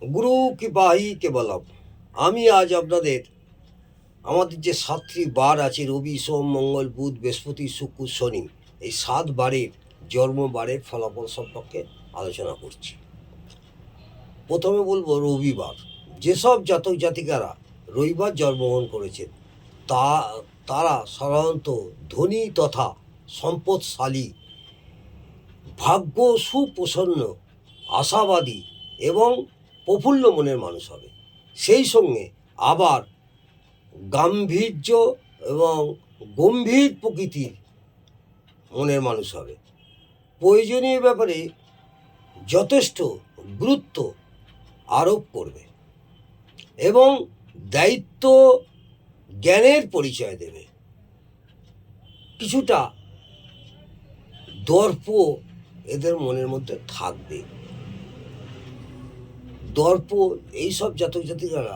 গুরু কৃপাহি কেবলম। আমি আজ আপনাদের আমাদের যে 7টি বার আছে, রবি সোম মঙ্গল বুধ বৃহস্পতি শুক্র শনি, এই 7 বারের জন্মবারের ফলাফল সম্পর্কে আলোচনা করছি। প্রথমে বলবো রবিবার। যেসব জাতক জাতিকারা রবিবার জন্মগ্রহণ করেছেন তারা সাধারণত ধনী তথা সম্পদশালী, ভাগ্য সুপ্রসন্ন, আশাবাদী এবং প্রফুল্ল মনের মানুষ হবে। সেই সঙ্গে আবার গাম্ভীর্য এবং গম্ভীর প্রকৃতির মনের মানুষ হবে। প্রয়োজনীয় ব্যাপারে যথেষ্ট গুরুত্ব আরোপ করবে এবং দায়িত্ব জ্ঞানের পরিচয় দেবে। কিছুটা দর্প এদের মনের মধ্যে থাকবে। দর্প, এইসব জাতক জাতিকারা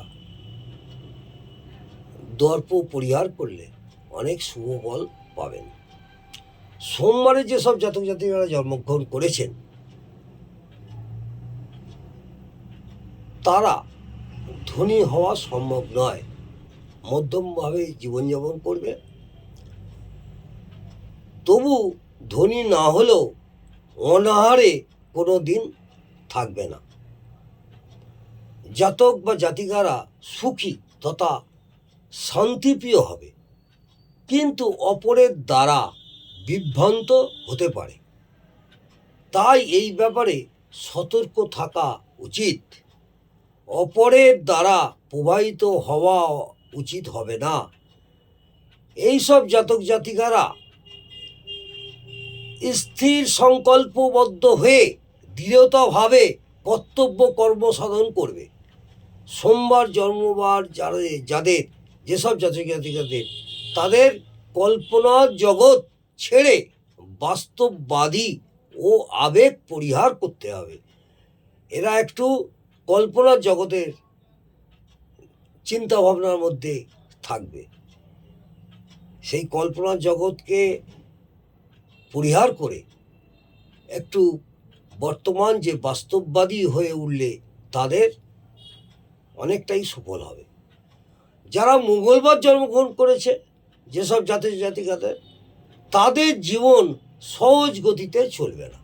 দর্প পরিহার করলে অনেক শুভ ফল পাবেন। সোমবারে যেসব জাতক জাতিকারা জন্মগ্রহণ করেছেন তারা ধনী হওয়া সম্ভব নয়, মধ্যমভাবে জীবনযাপন করবে। তবু ধনী না হলেও অনাহারে কোনো দিন থাকবে না। জাতক বা জাতিকারা সুখী তথা শান্তিপ্রিয় হবে, কিন্তু অপরের দ্বারা বিভ্রান্ত হতে পারে। তাই এই ব্যাপারে সতর্ক থাকা উচিত। অপরের দ্বারা প্রভাবিত হওয়া উচিত হবে না। এইসব জাতক জাতিকারা স্থির সংকল্পবদ্ধ হয়ে দৃঢ়তাভাবে কর্তব্য কর্ম সাধন করবে। সোমবার জন্মবার যাদের যেসব জাতক জাতিকাদের তাদের কল্পনার জগৎ ছেড়ে বাস্তববাদী ও আবেগ পরিহার করতে হবে। এরা একটু কল্পনার জগতের চিন্তা ভাবনার মধ্যে থাকবে। সেই কল্পনার জগৎকে পরিহার করে একটু বর্তমান যে বাস্তববাদী হয়ে উঠলে তাদের অনেকটাই সুফল হবে। যারা মঙ্গলবার জন্মগ্রহণ করেছে যেসব জাতক জাতিকাদের, তাদের জীবন সহজ গতিতে চলবে না।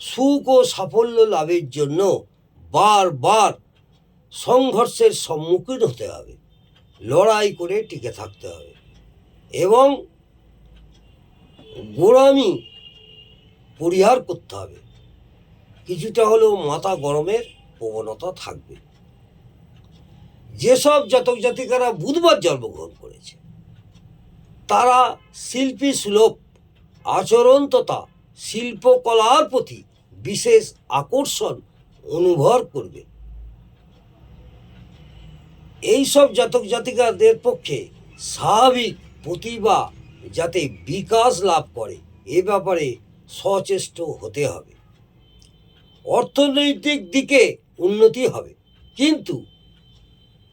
সুখ ও সাফল্য লাভের জন্য বারবার সংঘর্ষের সম্মুখীন হতে হবে, লড়াই করে টিকে থাকতে হবে এবং গোঁড়ামি পরিহার করতে হবে। কিছুটা হলেও মাথা গরমের প্রবণতা থাকবে। যেসব জাতক জাতিকারা বুধবার জন্মগ্রহণ করেছে তারা শিল্পী সুলভ আচরণ তথা শিল্পকলার প্রতি বিশেষ আকর্ষণ অনুভব করবে। এইসব জাতক জাতিকাদের পক্ষে স্বাভাবিক প্রতিভা যাতে বিকাশ লাভ করে এ ব্যাপারে সচেষ্ট হতে হবে। অর্থনৈতিক দিকে উন্নতি হবে, কিন্তু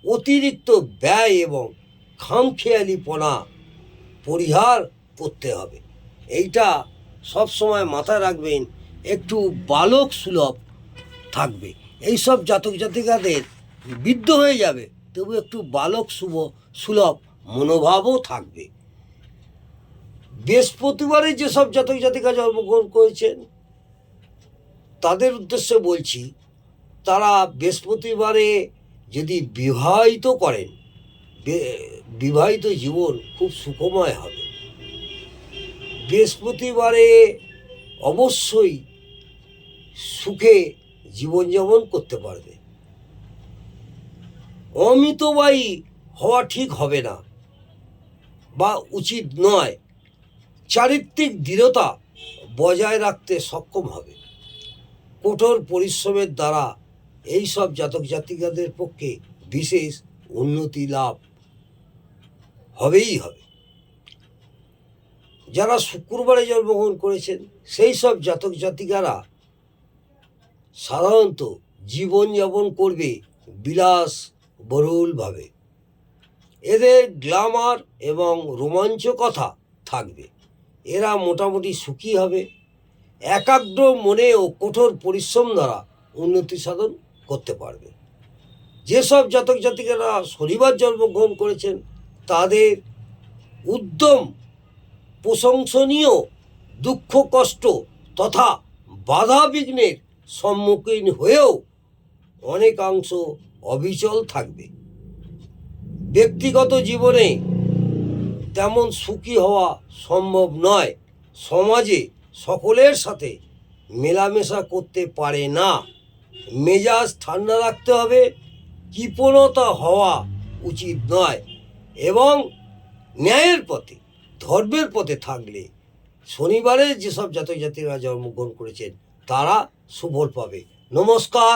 অতিরিক্ত ব্যয় এবং খামখেয়ালিপনা পরিহার করতে হবে। এইটা সবসময় মাথায় রাখবেন, একটু বালক সুলভ থাকবে। এইসব জাতক জাতিকাদের বৃদ্ধ হয়ে যাবে, তবু একটু বালক সুলভ মনোভাবও থাকবে। বৃহস্পতিবারে যেসব জাতক জাতিকা জন্মগ্রহণ করেছেন তাদের উদ্দেশ্যে বলছি, তারা বৃহস্পতিবারে যদি বিবাহিত করেন, বিবাহিত জীবন খুব সুখময় হবে। বৃহস্পতিবারে অবশ্যই সুখে জীবনযাপন করতে পারবে। অমিতবায়ী হওয়া ঠিক হবে না বা উচিত নয়। চারিত্রিক দৃঢ়তা বজায় রাখতে সক্ষম হবে। কঠোর পরিশ্রমের দ্বারা এই সব জাতক জাতিকাদের পক্ষে বিশেষ উন্নতি লাভ হবেই হবে। যারা শুক্রবারে জন্মগ্রহণ করেছেন সেই সব জাতক জাতিকারা সাধারণত জীবনযাপন করবে বিলাসবহুলভাবে। এদের গ্ল্যামার এবং রোমাঞ্চকতা থাকবে। এরা মোটামুটি সুখী হবে। একাগ্র মনে ও কঠোর পরিশ্রম দ্বারা উন্নতি সাধন করতে পারবে। যেসব জাতক জাতিকারা শনিবার জন্মগ্রহণ করেছেন তাদের উদ্যম প্রশংসনীয়, দুঃখ কষ্ট তথা বাধা বিঘ্নের সম্মুখীন হয়েও অনেকাংশ অবিচল থাকবে। ব্যক্তিগত জীবনে তেমন সুখী হওয়া সম্ভব নয়। সমাজে সকলের সাথে মেলামেশা করতে পারে না। মেজাজ ঠান্ডা রাখতে হবে, কৃপণতা হওয়া উচিত নয় এবং ন্যায়ের পথে, ধর্মের পথে থাকলে শনিবারে যেসব জাতক জাতিরা জন্মগ্রহণ করেছেন তারা সুফল পাবে। নমস্কার।